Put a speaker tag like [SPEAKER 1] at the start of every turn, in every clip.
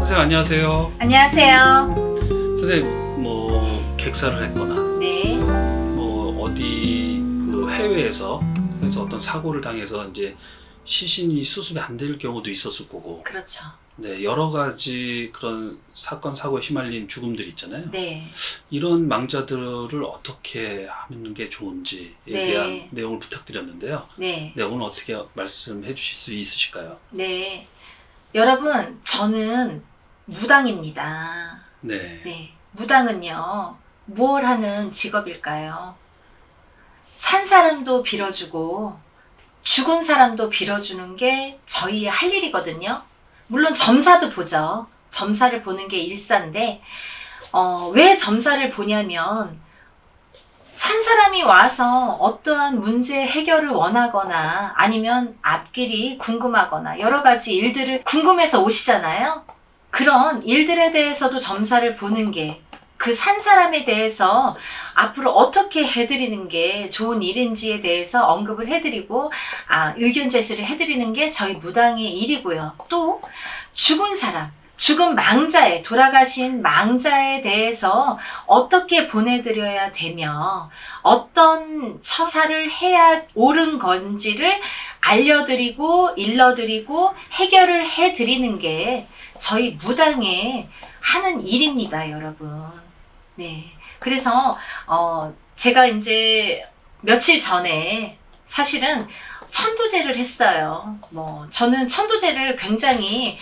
[SPEAKER 1] 선생님 안녕하세요.
[SPEAKER 2] 안녕하세요.
[SPEAKER 1] 선생님 뭐 객사를 했거나
[SPEAKER 2] 네,
[SPEAKER 1] 뭐 어디 그 해외에서 그래서 어떤 사고를 당해서 이제 시신이 수습이 안 될 경우도 있었을 거고,
[SPEAKER 2] 그렇죠.
[SPEAKER 1] 네 여러 가지 그런 사건 사고에 휘말린 죽음들 있잖아요.
[SPEAKER 2] 네,
[SPEAKER 1] 이런 망자들을 어떻게 하는 게 좋은지에
[SPEAKER 2] 네.
[SPEAKER 1] 대한 내용을 부탁드렸는데요.
[SPEAKER 2] 네,
[SPEAKER 1] 네 오늘 어떻게 말씀해 주실 수 있으실까요?
[SPEAKER 2] 네. 여러분, 저는 무당입니다.
[SPEAKER 1] 네.
[SPEAKER 2] 네, 무당은요, 무엇 하는 직업일까요? 산 사람도 빌어주고, 죽은 사람도 빌어주는 게 저희의 할 일이거든요. 물론 점사도 보죠. 점사를 보는 게 일사인데, 왜 점사를 보냐면, 산 사람이 와서 어떠한 문제 해결을 원하거나 아니면 앞길이 궁금하거나 여러 가지 일들을 궁금해서 오시잖아요. 그런 일들에 대해서도 점사를 보는 게 그 산 사람에 대해서 앞으로 어떻게 해드리는 게 좋은 일인지에 대해서 언급을 해드리고 의견 제시를 해드리는 게 저희 무당의 일이고요. 또 죽은 사람, 죽은 망자에, 돌아가신 망자에 대해서 어떻게 보내드려야 되며 어떤 처사를 해야 옳은 건지를 알려드리고 일러드리고 해결을 해드리는 게 저희 무당의 하는 일입니다, 여러분. 네. 그래서 제가 이제 며칠 전에 사실은 천도제를 했어요. 저는 천도제를 굉장히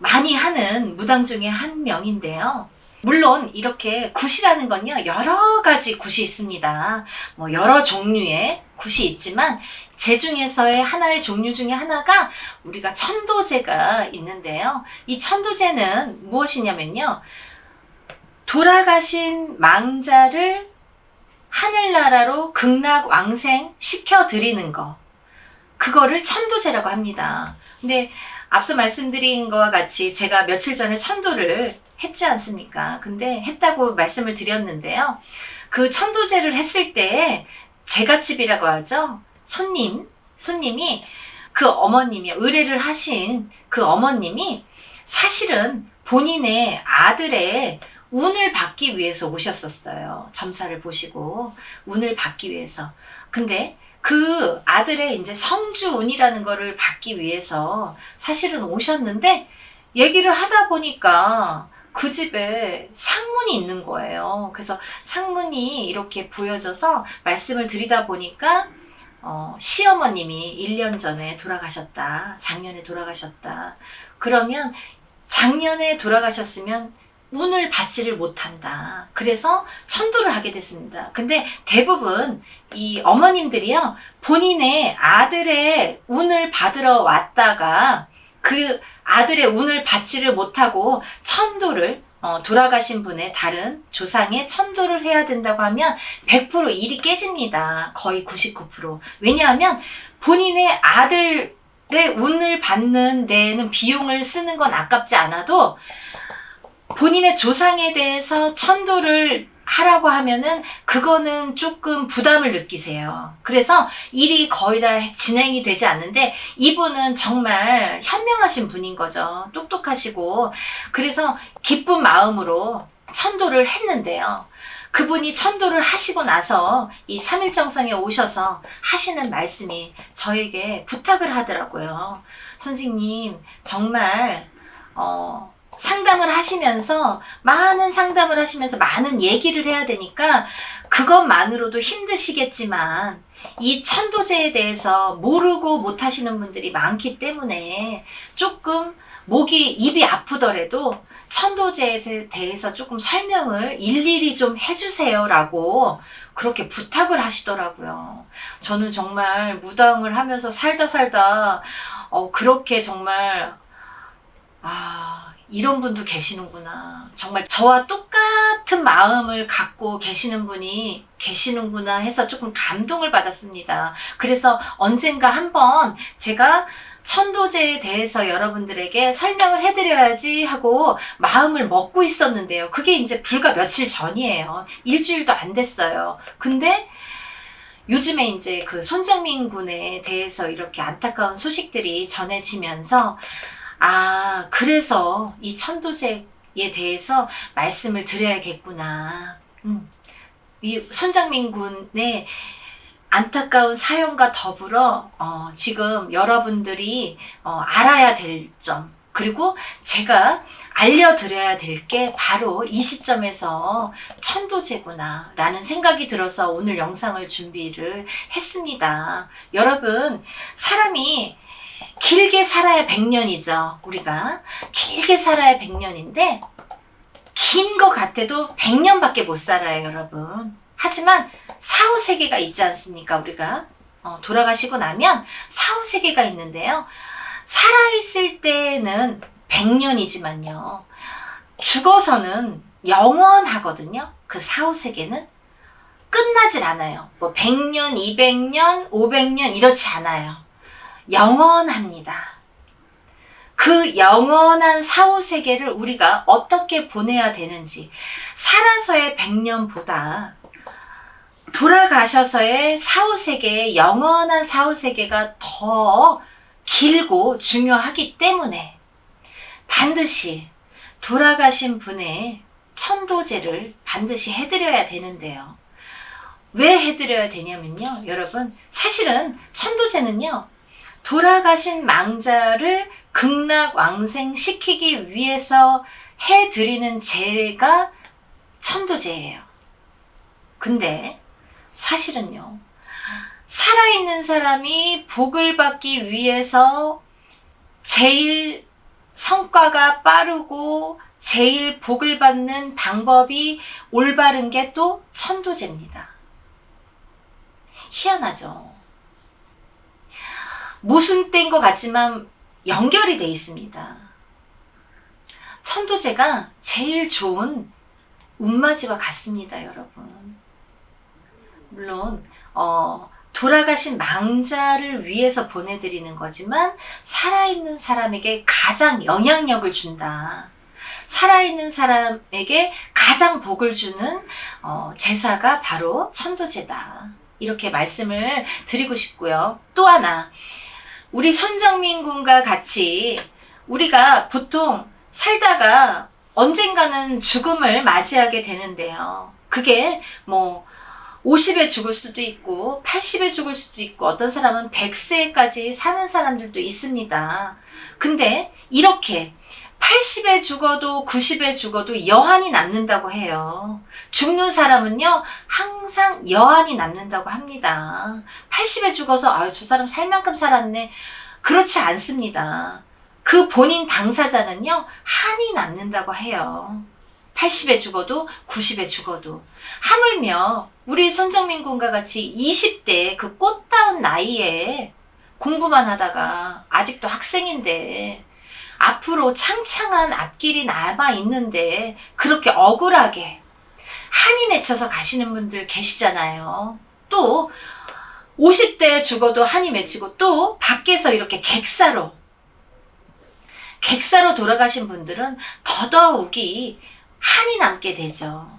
[SPEAKER 2] 많이 하는 무당 중에 한 명인데요. 물론 이렇게 굿이라는 건요, 여러 가지 굿이 있습니다. 여러 종류의 굿이 있지만 제 중에서의 하나의 종류 중에 하나가 우리가 천도제가 있는데요. 이 천도제는 무엇이냐면요, 돌아가신 망자를 하늘나라로 극락왕생 시켜드리는 거, 그거를 천도제라고 합니다. 근데 앞서 말씀드린 것과 같이 제가 며칠 전에 천도를 했지 않습니까? 근데 했다고 말씀을 드렸는데요. 그 천도제를 했을 때 제갓집이라고 하죠. 손님이 그 어머님이 의뢰를 하신 그 어머님이 사실은 본인의 아들의 운을 받기 위해서 오셨었어요. 점사를 보시고 운을 받기 위해서. 근데 그 아들의 이제 성주운이라는 거를 받기 위해서 사실은 오셨는데 얘기를 하다 보니까 그 집에 상문이 있는 거예요. 그래서 상문이 이렇게 보여져서 말씀을 드리다 보니까 시어머님이 1년 전에 돌아가셨다. 작년에 돌아가셨다. 그러면 작년에 돌아가셨으면 운을 받지를 못한다. 그래서 천도를 하게 됐습니다. 근데 대부분 이 어머님들이요, 본인의 아들의 운을 받으러 왔다가 그 아들의 운을 받지를 못하고 천도를 돌아가신 분의 다른 조상의 천도를 해야 된다고 하면 100% 일이 깨집니다. 거의 99%. 왜냐하면 본인의 아들의 운을 받는 데에는 비용을 쓰는 건 아깝지 않아도 본인의 조상에 대해서 천도를 하라고 하면은 그거는 조금 부담을 느끼세요. 그래서 일이 거의 다 진행이 되지 않는데 이분은 정말 현명하신 분인 거죠. 똑똑하시고. 그래서 기쁜 마음으로 천도를 했는데요. 그분이 천도를 하시고 나서 이 3일정성에 오셔서 하시는 말씀이 저에게 부탁을 하더라고요. 선생님, 정말 상담을 하시면서 많은 상담을 하시면서 많은 얘기를 해야 되니까 그것만으로도 힘드시겠지만 이 천도제에 대해서 모르고 못하시는 분들이 많기 때문에 조금 입이 아프더라도 천도제에 대해서 조금 설명을 일일이 좀 해주세요 라고 그렇게 부탁을 하시더라고요. 저는 정말 무당을 하면서 살다 그렇게 정말 이런 분도 계시는구나. 정말 저와 똑같은 마음을 갖고 계시는 분이 계시는구나 해서 조금 감동을 받았습니다. 그래서 언젠가 한번 제가 천도제에 대해서 여러분들에게 설명을 해드려야지 하고 마음을 먹고 있었는데요. 그게 이제 불과 며칠 전이에요. 일주일도 안 됐어요. 근데 요즘에 이제 그 손정민 군에 대해서 이렇게 안타까운 소식들이 전해지면서 그래서 이 천도제에 대해서 말씀을 드려야겠구나. 이 손정민 군의 안타까운 사연과 더불어 지금 여러분들이 알아야 될 점, 그리고 제가 알려드려야 될 게 바로 이 시점에서 천도제구나 라는 생각이 들어서 오늘 영상을 준비를 했습니다. 여러분, 사람이 길게 살아야 100년이죠. 우리가 길게 살아야 100년인데 긴 것 같아도 100년밖에 못 살아요, 여러분. 하지만 사후세계가 있지 않습니까? 우리가 돌아가시고 나면 사후세계가 있는데요. 살아있을 때는 100년이지만요. 죽어서는 영원하거든요. 그 사후세계는 끝나질 않아요. 뭐 100년, 200년, 500년 이렇지 않아요. 영원합니다. 그 영원한 사후세계를 우리가 어떻게 보내야 되는지, 살아서의 100년보다 돌아가셔서의 사후세계, 영원한 사후세계가 더 길고 중요하기 때문에 반드시 돌아가신 분의 천도제를 반드시 해드려야 되는데요. 왜 해드려야 되냐면요, 여러분, 사실은 천도제는요, 돌아가신 망자를 극락왕생시키기 위해서 해드리는 제가 천도제예요. 근데 사실은요, 살아있는 사람이 복을 받기 위해서 제일 성과가 빠르고 제일 복을 받는 방법이 올바른 게 또 천도제입니다. 희한하죠? 모순된 것 같지만 연결이 돼 있습니다. 천도제가 제일 좋은 운맞이와 같습니다, 여러분. 물론 돌아가신 망자를 위해서 보내드리는 거지만 살아있는 사람에게 가장 영향력을 준다. 살아있는 사람에게 가장 복을 주는 제사가 바로 천도제다. 이렇게 말씀을 드리고 싶고요. 또 하나, 우리 손정민 군과 같이 우리가 보통 살다가 언젠가는 죽음을 맞이하게 되는데요. 그게 뭐 50에 죽을 수도 있고 80에 죽을 수도 있고 어떤 사람은 100세까지 사는 사람들도 있습니다. 근데 이렇게 80에 죽어도 90에 죽어도 여한이 남는다고 해요. 죽는 사람은요, 항상 여한이 남는다고 합니다. 80에 죽어서 저 사람 살 만큼 살았네. 그렇지 않습니다. 그 본인 당사자는요, 한이 남는다고 해요. 80에 죽어도 90에 죽어도. 하물며 우리 손정민 군과 같이 20대 그 꽃다운 나이에 공부만 하다가 아직도 학생인데 앞으로 창창한 앞길이 남아 있는데 그렇게 억울하게 한이 맺혀서 가시는 분들 계시잖아요. 또 50대에 죽어도 한이 맺히고 또 밖에서 이렇게 객사로 돌아가신 분들은 더더욱이 한이 남게 되죠.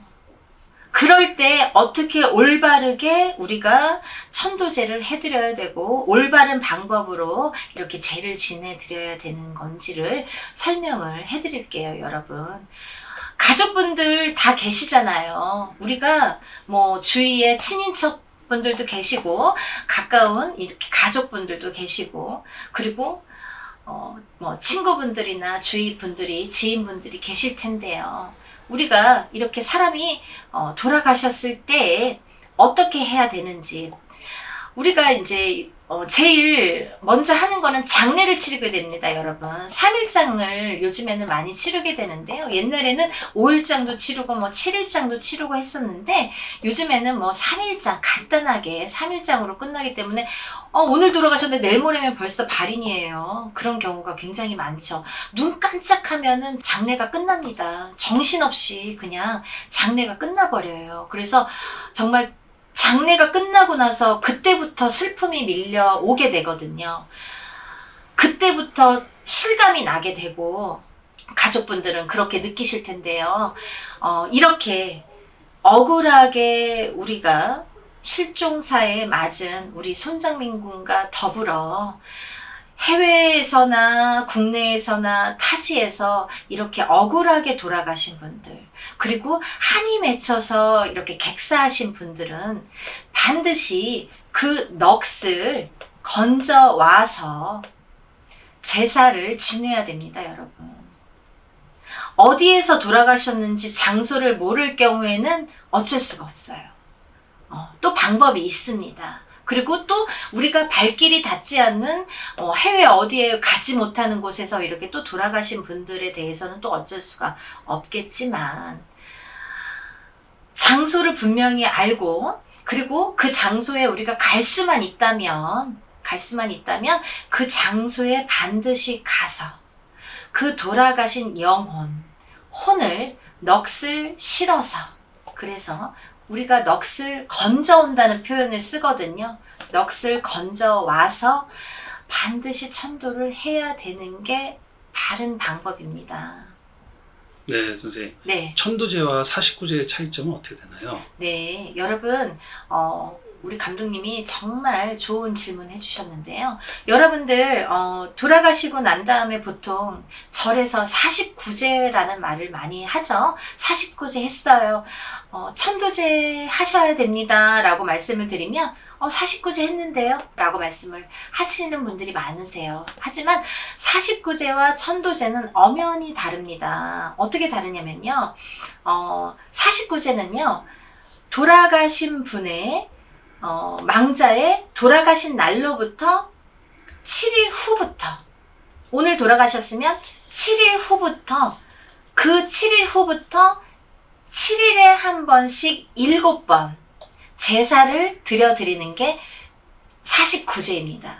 [SPEAKER 2] 그럴 때 어떻게 올바르게 우리가 천도제를 해드려야 되고 올바른 방법으로 이렇게 제를 지내드려야 되는 건지를 설명을 해드릴게요, 여러분. 가족분들 다 계시잖아요. 우리가 뭐 주위에 친인척 분들도 계시고 가까운 이렇게 가족분들도 계시고 그리고 뭐 친구분들이나 주위 분들이 지인분들이 계실 텐데요. 우리가 이렇게 사람이 돌아가셨을 때 어떻게 해야 되는지, 우리가 이제 제일 먼저 하는 거는 장례를 치르게 됩니다, 여러분. 3일장을 요즘에는 많이 치르게 되는데요. 옛날에는 5일장도 치르고 뭐 7일장도 치르고 했었는데 요즘에는 뭐 3일장, 간단하게 3일장으로 끝나기 때문에 오늘 돌아가셨는데 내일 모레면 벌써 발인이에요. 그런 경우가 굉장히 많죠. 눈 깜짝하면은 장례가 끝납니다. 정신없이 그냥 장례가 끝나버려요. 그래서 정말 장례가 끝나고 나서 그때부터 슬픔이 밀려오게 되거든요. 그때부터 실감이 나게 되고 가족분들은 그렇게 느끼실 텐데요. 이렇게 억울하게 우리가 실종사에 맞은 우리 손정민 군과 더불어 해외에서나 국내에서나 타지에서 이렇게 억울하게 돌아가신 분들, 그리고 한이 맺혀서 이렇게 객사하신 분들은 반드시 그 넋을 건져와서 제사를 지내야 됩니다, 여러분. 어디에서 돌아가셨는지 장소를 모를 경우에는 어쩔 수가 없어요. 또 방법이 있습니다. 그리고 또 우리가 발길이 닿지 않는 해외 어디에 가지 못하는 곳에서 이렇게 또 돌아가신 분들에 대해서는 또 어쩔 수가 없겠지만, 장소를 분명히 알고, 그리고 그 장소에 우리가 갈 수만 있다면 그 장소에 반드시 가서 그 돌아가신 영혼, 혼을, 넋을 실어서, 그래서 우리가 넋을 건져온다는 표현을 쓰거든요. 넋을 건져와서 반드시 천도를 해야 되는 게 바른 방법입니다.
[SPEAKER 1] 네, 선생님.
[SPEAKER 2] 네.
[SPEAKER 1] 천도제와 사십구제의 차이점은 어떻게 되나요?
[SPEAKER 2] 네, 여러분, 우리 감독님이 정말 좋은 질문 해주셨는데요. 여러분들, 돌아가시고 난 다음에 보통 절에서 49제라는 말을 많이 하죠. 49제 했어요. 천도제 하셔야 됩니다. 라고 말씀을 드리면, 49제 했는데요? 라고 말씀을 하시는 분들이 많으세요. 하지만 49제와 천도제는 엄연히 다릅니다. 어떻게 다르냐면요. 49제는요, 돌아가신 분의 망자의 돌아가신 날로부터 7일 후부터, 오늘 돌아가셨으면 7일 후부터, 그 7일 후부터 7일에 한 번씩 7번 제사를 드려드리는 게 49제입니다.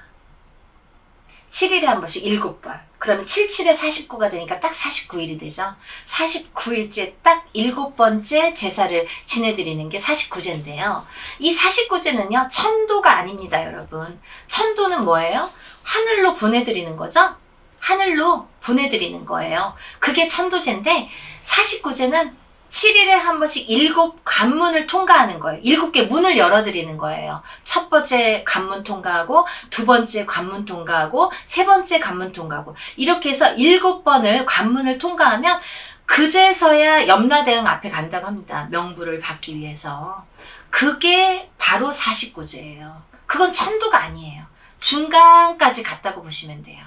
[SPEAKER 2] 7일에 한 번씩 7번. 그러면 77에 49가 되니까 딱 49일이 되죠. 49일째 딱 7번째 제사를 지내드리는 게 49제인데요. 이 49제는요, 천도가 아닙니다, 여러분. 천도는 뭐예요? 하늘로 보내드리는 거죠? 하늘로 보내드리는 거예요. 그게 천도제인데, 49제는 7일에 한 번씩 7관문을 통과하는 거예요. 7개 문을 열어드리는 거예요. 첫 번째 관문 통과하고, 두 번째 관문 통과하고, 세 번째 관문 통과하고, 이렇게 해서 7번을 관문을 통과하면 그제서야 염라대왕 앞에 간다고 합니다. 명부를 받기 위해서. 그게 바로 49제예요. 그건 천도가 아니에요. 중간까지 갔다고 보시면 돼요.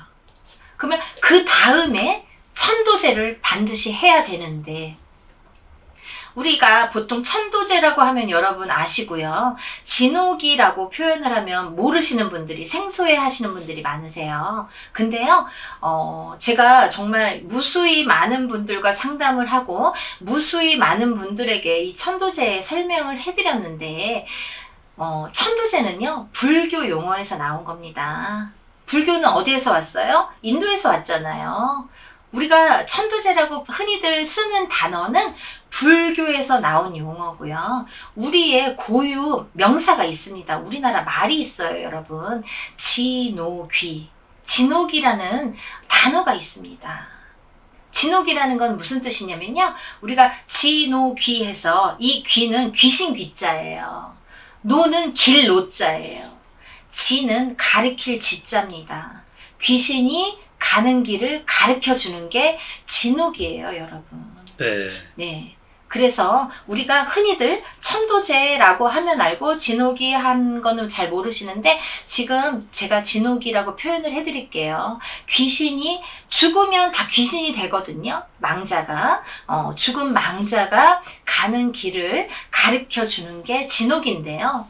[SPEAKER 2] 그러면 그 다음에 천도제를 반드시 해야 되는데, 우리가 보통 천도제라고 하면 여러분 아시고요. 진옥이라고 표현을 하면 모르시는 분들이, 생소해 하시는 분들이 많으세요. 근데요, 제가 정말 무수히 많은 분들과 상담을 하고, 무수히 많은 분들에게 이 천도제의 설명을 해드렸는데, 천도제는요, 불교 용어에서 나온 겁니다. 불교는 어디에서 왔어요? 인도에서 왔잖아요. 우리가 천도제라고 흔히들 쓰는 단어는 불교에서 나온 용어고요. 우리의 고유 명사가 있습니다. 우리나라 말이 있어요, 여러분. 진옥귀. 진옥이라는 단어가 있습니다. 진옥이라는 건 무슨 뜻이냐면요. 우리가 진옥귀 해서, 이 귀는 귀신 귀자예요. 노는 길 노자예요. 지는 가르칠 지자입니다. 귀신이 가는 길을 가르쳐 주는 게 진옥이에요, 여러분.
[SPEAKER 1] 네.
[SPEAKER 2] 네. 그래서 우리가 흔히들 천도제라고 하면 알고 진옥이 한 거는 잘 모르시는데, 지금 제가 진옥이라고 표현을 해드릴게요. 귀신이 죽으면 다 귀신이 되거든요. 망자가 죽은 망자가 가는 길을 가르쳐 주는 게 진옥인데요.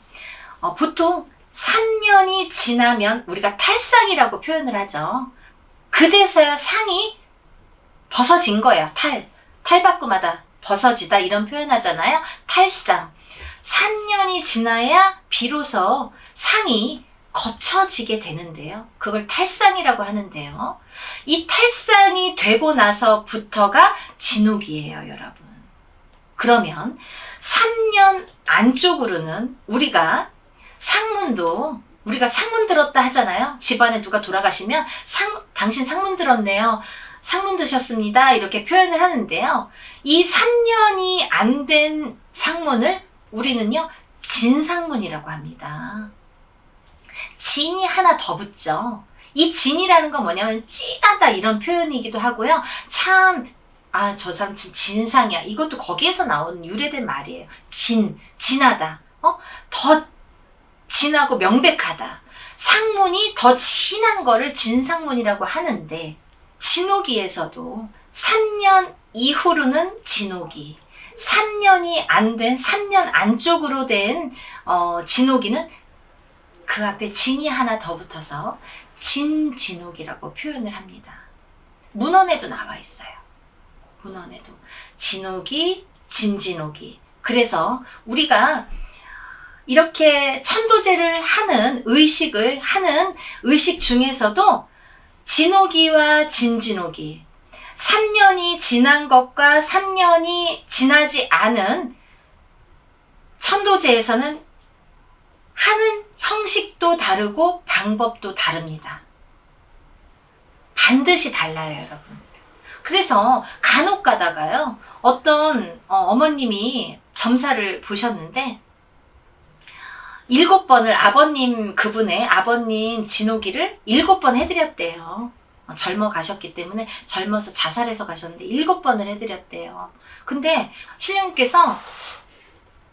[SPEAKER 2] 보통 3년이 지나면 우리가 탈상이라고 표현을 하죠. 그제서야 상이 벗어진 거예요. 탈바꿈하다, 벗어지다, 이런 표현하잖아요. 탈상. 3년이 지나야 비로소 상이 거쳐지게 되는데요. 그걸 탈상이라고 하는데요. 이 탈상이 되고 나서부터가 진옥이에요, 여러분. 그러면 3년 안쪽으로는 우리가 상문 들었다 하잖아요. 집안에 누가 돌아가시면 당신 상문 들었네요. 상문 드셨습니다. 이렇게 표현을 하는데요. 이 3년이 안 된 상문을 우리는요, 진상문이라고 합니다. 진이 하나 더 붙죠. 이 진이라는 건 뭐냐면 찐하다 이런 표현이기도 하고요. 참, 저 사람 진상이야. 이것도 거기에서 나온 유래된 말이에요. 진하다. 더 진하고 명백하다. 상문이 더 진한 거를 진상문이라고 하는데, 진호기에서도 3년 이후로는 진호기, 3년이 안 된, 3년 안쪽으로 된 진호기는 그 앞에 진이 하나 더 붙어서 진진호기라고 표현을 합니다. 문헌에도 나와 있어요. 문헌에도 진호기, 진진호기. 그래서 우리가 이렇게 천도제를 하는 의식 중에서도 진호기와 진진호기, 3년이 지난 것과 3년이 지나지 않은 천도제에서는 하는 형식도 다르고 방법도 다릅니다. 반드시 달라요, 여러분. 그래서 간혹 가다가요, 어떤 어머님이 점사를 보셨는데 7번을 그분의 아버님 진호기를 7번 해드렸대요. 젊어 가셨기 때문에, 젊어서 자살해서 가셨는데 7번을 해드렸대요. 근데 신령님께서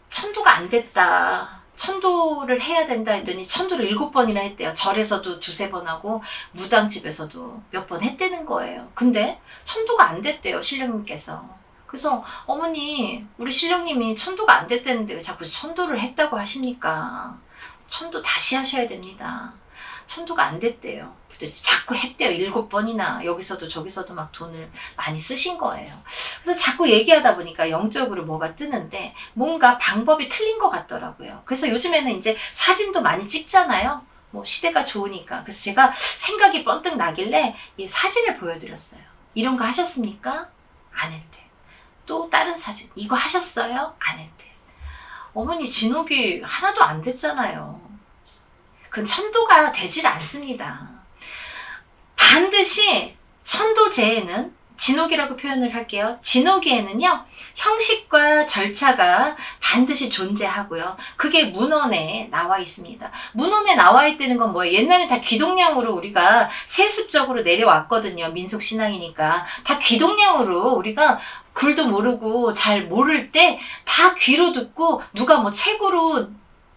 [SPEAKER 2] 천도가 안 됐다, 천도를 해야 된다 했더니 천도를 7번이나 했대요. 절에서도 2-3번 하고 무당집에서도 몇 번 했다는 거예요. 근데 천도가 안 됐대요, 신령님께서. 그래서 어머니, 우리 신령님이 천도가 안 됐다는데 왜 자꾸 천도를 했다고 하십니까? 천도 다시 하셔야 됩니다. 천도가 안 됐대요. 자꾸 했대요. 7번이나 여기서도 저기서도 막 돈을 많이 쓰신 거예요. 그래서 자꾸 얘기하다 보니까 영적으로 뭐가 뜨는데 뭔가 방법이 틀린 것 같더라고요. 그래서 요즘에는 이제 사진도 많이 찍잖아요. 뭐 시대가 좋으니까. 그래서 제가 생각이 번뜩 나길래 이 사진을 보여드렸어요. 이런 거 하셨습니까? 안 했대. 또 다른 사진, 이거 하셨어요? 안 했대. 어머니 진호기 하나도 안 됐잖아요. 그건 천도가 되질 않습니다. 반드시 천도제에는, 진호기라고 표현을 할게요. 진호기에는요, 형식과 절차가 반드시 존재하고요. 그게 문헌에 나와 있습니다. 문헌에 나와 있다는 건 뭐예요? 옛날에 다 귀동량으로 우리가 세습적으로 내려왔거든요. 민속신앙이니까. 다 귀동량으로 우리가 글도 모르고 잘 모를 때 다 귀로 듣고, 누가 뭐 책으로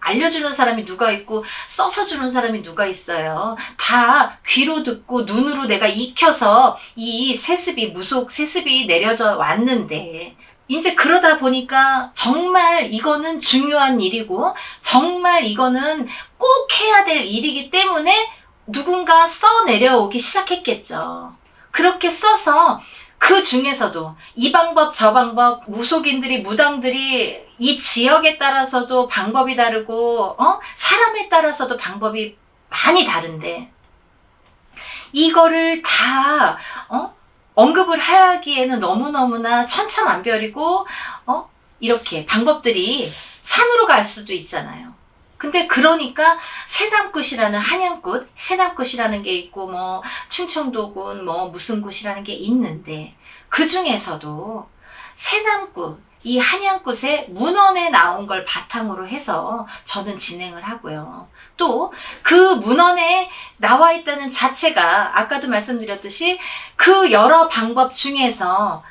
[SPEAKER 2] 알려주는 사람이 누가 있고 써서 주는 사람이 누가 있어요. 다 귀로 듣고 눈으로 내가 익혀서 이 세습이, 무속 세습이 내려져 왔는데, 이제 그러다 보니까 정말 이거는 중요한 일이고 정말 이거는 꼭 해야 될 일이기 때문에 누군가 써 내려오기 시작했겠죠. 그렇게 써서 그 중에서도 이 방법 저 방법, 무속인들이, 무당들이 이 지역에 따라서도 방법이 다르고 사람에 따라서도 방법이 많이 다른데, 이거를 다 언급을 하기에는 너무너무나 천차만별이고 이렇게 방법들이 산으로 갈 수도 있잖아요. 근데 그러니까 세담굿이라는, 한양굿, 세담굿이라는 게 있고 뭐 충청도굿, 뭐 무슨 굿이라는 게 있는데, 그 중에서도 세담굿, 이 한양굿의 문헌에 나온 걸 바탕으로 해서 저는 진행을 하고요. 또 그 문헌에 나와 있다는 자체가 아까도 말씀드렸듯이 그 여러 방법 중에서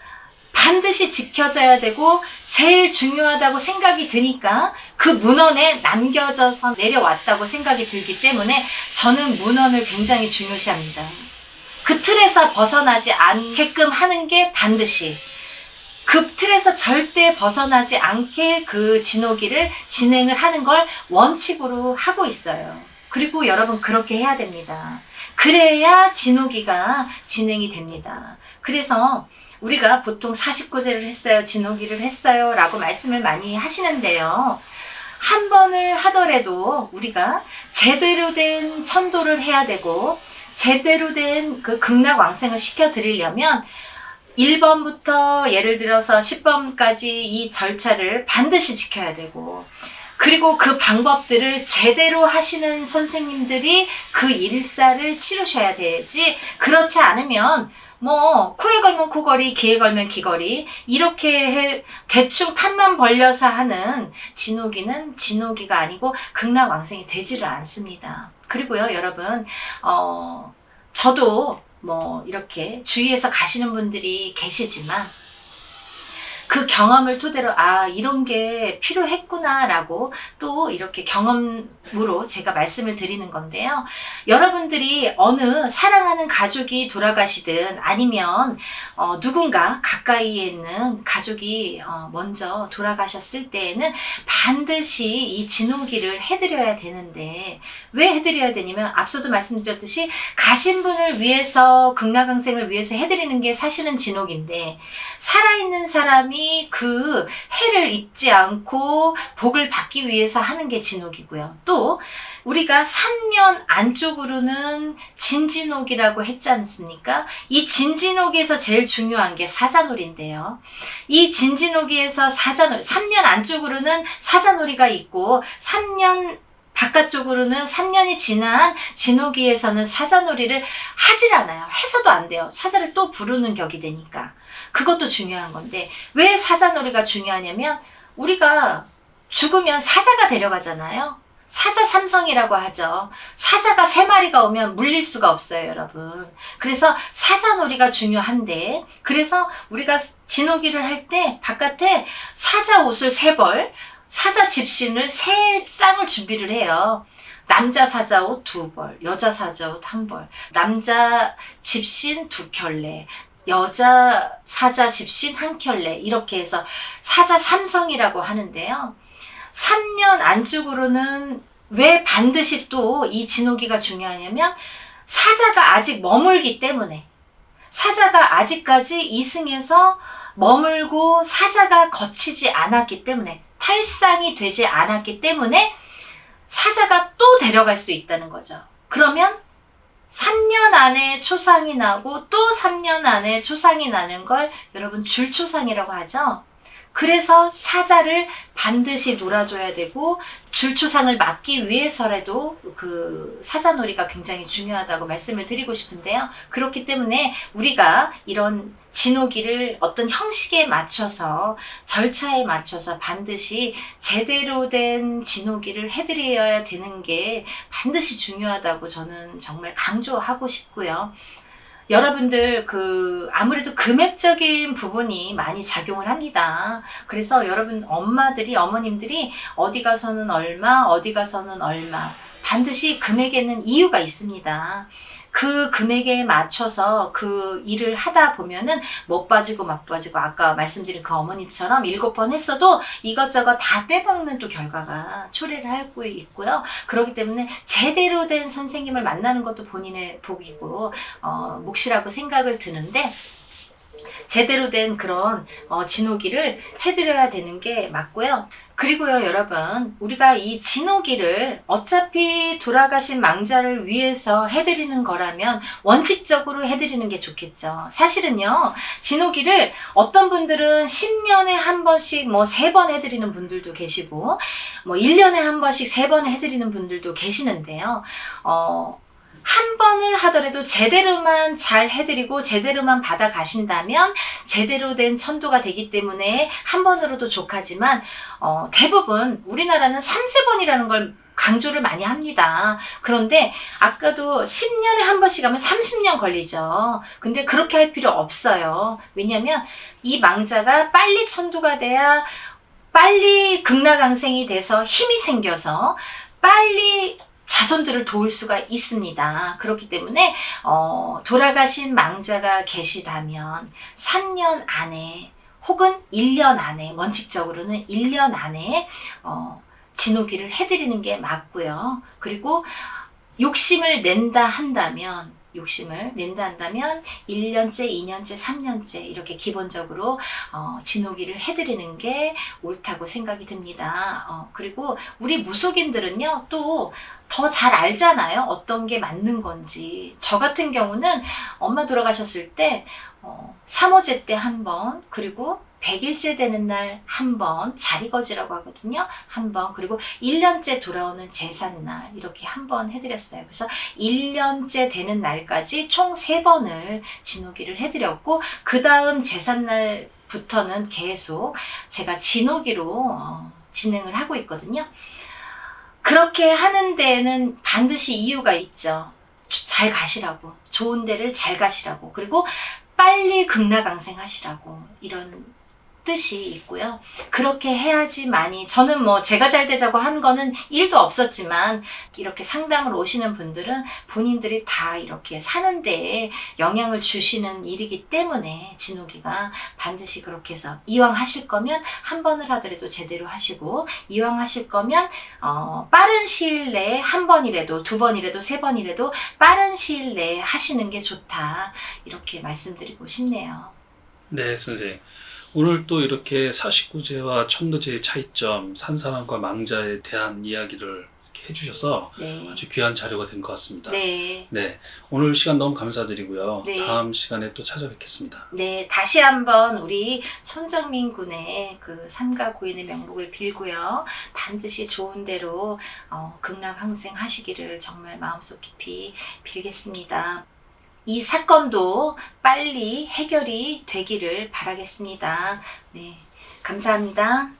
[SPEAKER 2] 반드시 지켜져야 되고 제일 중요하다고 생각이 드니까 그 문헌에 남겨져서 내려왔다고 생각이 들기 때문에 저는 문헌을 굉장히 중요시합니다. 그 틀에서 벗어나지 않게끔 하는 게 반드시, 그 틀에서 절대 벗어나지 않게 그 진호기를 진행을 하는 걸 원칙으로 하고 있어요. 그리고 여러분 그렇게 해야 됩니다. 그래야 진호기가 진행이 됩니다. 그래서 우리가 보통 49제를 했어요, 진호기를 했어요 라고 말씀을 많이 하시는데요. 한 번을 하더라도 우리가 제대로 된 천도를 해야 되고 제대로 된 그 극락왕생을 시켜드리려면 1번부터 예를 들어서 10번까지 이 절차를 반드시 지켜야 되고, 그리고 그 방법들을 제대로 하시는 선생님들이 그 일사를 치르셔야 되지, 그렇지 않으면 뭐 코에 걸면 코걸이, 귀에 걸면 귀걸이, 이렇게 대충 판만 벌려서 하는 진호기는 진호기가 아니고 극락왕생이 되지를 않습니다. 그리고요, 여러분 저도 뭐 이렇게 주위에서 가시는 분들이 계시지만 그 경험을 토대로 이런 게 필요했구나 라고 또 이렇게 경험으로 제가 말씀을 드리는 건데요. 여러분들이 어느 사랑하는 가족이 돌아가시든 아니면 누군가 가까이에 있는 가족이 먼저 돌아가셨을 때에는 반드시 이 진호기를 해드려야 되는데, 왜 해드려야 되냐면 앞서도 말씀드렸듯이 가신 분을 위해서, 극락강생을 위해서 해드리는 게 사실은 진호기인데, 살아있는 사람이 그 해를 입지 않고 복을 받기 위해서 하는 게 진옥이고요. 또 우리가 3년 안쪽으로는 진진옥이라고 했지 않습니까? 이 진진옥에서 제일 중요한 게 사자놀이인데요. 이 진진옥에서 3년 안쪽으로는 사자놀이가 있고 3년 바깥쪽으로는 3년이 지난 진호기에서는 사자놀이를 하질 않아요. 해서도 안 돼요. 사자를 또 부르는 격이 되니까. 그것도 중요한 건데, 왜 사자놀이가 중요하냐면 우리가 죽으면 사자가 데려가잖아요. 사자 삼성이라고 하죠. 사자가 3마리가 오면 물릴 수가 없어요, 여러분. 그래서 사자놀이가 중요한데, 그래서 우리가 진호기를 할 때 바깥에 사자 옷을 3벌, 사자 집신을 3쌍을 준비를 해요. 남자 사자 옷 2벌, 여자 사자 옷 1벌, 남자 집신 2켤레, 여자 사자 집신 1켤레, 이렇게 해서 사자 삼성이라고 하는데요. 3년 안쪽으로는 왜 반드시 또 이 진호기가 중요하냐면 사자가 아직 머물기 때문에, 사자가 아직까지 이승에서 머물고 사자가 거치지 않았기 때문에, 탈상이 되지 않았기 때문에 사자가 또 데려갈 수 있다는 거죠. 그러면 3년 안에 초상이 나고 또 3년 안에 초상이 나는 걸 여러분 줄초상이라고 하죠. 그래서 사자를 반드시 놀아줘야 되고, 줄초상을 막기 위해서라도 그 사자놀이가 굉장히 중요하다고 말씀을 드리고 싶은데요. 그렇기 때문에 우리가 이런 진호기를 어떤 형식에 맞춰서, 절차에 맞춰서 반드시 제대로 된 진호기를 해드려야 되는 게 반드시 중요하다고 저는 정말 강조하고 싶고요. 여러분들 아무래도 금액적인 부분이 많이 작용을 합니다. 그래서 여러분 엄마들이, 어머님들이 어디 가서는 얼마, 어디 가서는 얼마, 반드시 금액에는 이유가 있습니다. 그 금액에 맞춰서 그 일을 하다 보면은 못 빠지고 막 빠지고, 아까 말씀드린 그 어머님처럼 7번 했어도 이것저것 다 빼먹는 또 결과가 초래를 하고 있고요. 그렇기 때문에 제대로 된 선생님을 만나는 것도 본인의 복이고 몫이라고 생각을 드는데, 제대로 된 그런 진호기를 해드려야 되는 게 맞고요. 그리고요, 여러분, 우리가 이 진호기를 어차피 돌아가신 망자를 위해서 해드리는 거라면 원칙적으로 해드리는 게 좋겠죠. 사실은요, 진호기를 어떤 분들은 10년에 한 번씩 3번 해드리는 분들도 계시고, 1년에 한 번씩 3번 해드리는 분들도 계시는데요. 한 번을 하더라도 제대로만 잘 해드리고 제대로만 받아 가신다면 제대로 된 천도가 되기 때문에 한 번으로도 족하지만 대부분 우리나라는 3~4번이라는 걸 강조를 많이 합니다. 그런데 아까도 10년에 한 번씩 하면 30년 걸리죠. 근데 그렇게 할 필요 없어요. 왜냐면 이 망자가 빨리 천도가 돼야 빨리 극락강생이 돼서 힘이 생겨서 빨리 자손들을 도울 수가 있습니다. 그렇기 때문에 돌아가신 망자가 계시다면 3년 안에 혹은 1년 안에, 원칙적으로는 1년 안에 진호기를 해드리는 게 맞고요. 그리고 욕심을 낸다 한다면 1년째, 2년째, 3년째 이렇게 기본적으로 진호기를 해드리는 게 옳다고 생각이 듭니다. 그리고 우리 무속인들은요, 또 더 잘 알잖아요. 어떤 게 맞는 건지. 저 같은 경우는 엄마 돌아가셨을 때 3호제 때 한 번, 그리고 100일째 되는 날 한 번, 자리거지라고 하거든요. 한 번, 그리고 1년째 돌아오는 제삿날 이렇게 한 번 해드렸어요. 그래서 1년째 되는 날까지 총 3번을 진호기를 해드렸고, 그 다음 제삿날부터는 계속 제가 진호기로 진행을 하고 있거든요. 그렇게 하는 데에는 반드시 이유가 있죠. 잘 가시라고, 좋은 데를 잘 가시라고, 그리고 빨리 극락강생하시라고, 이런 뜻이 있고요. 그렇게 해야지만이, 저는 뭐 제가 잘 되자고 한 거는 1도 없었지만 이렇게 상담을 오시는 분들은 본인들이 다 이렇게 사는 데에 영향을 주시는 일이기 때문에 진욱이가 반드시 그렇게 해서, 이왕 하실 거면 한 번을 하더라도 제대로 하시고, 이왕 하실 거면 빠른 시일 내에 한 번이라도, 두 번이라도, 세 번이라도 빠른 시일 내에 하시는 게 좋다, 이렇게 말씀드리고 싶네요.
[SPEAKER 1] 네, 선생님. 오늘 또 이렇게 사십구제와 천도제의 차이점, 산사람과 망자에 대한 이야기를 이렇게 해주셔서
[SPEAKER 2] 네.
[SPEAKER 1] 아주 귀한 자료가 된 것 같습니다.
[SPEAKER 2] 네.
[SPEAKER 1] 네, 오늘 시간 너무 감사드리고요.
[SPEAKER 2] 네.
[SPEAKER 1] 다음 시간에 또 찾아뵙겠습니다.
[SPEAKER 2] 네, 다시 한번 우리 손정민 군의 그 삼가 고인의 명복을 빌고요. 반드시 좋은 대로 극락항생 하시기를 정말 마음속 깊이 빌겠습니다. 이 사건도 빨리 해결이 되기를 바라겠습니다. 네, 감사합니다.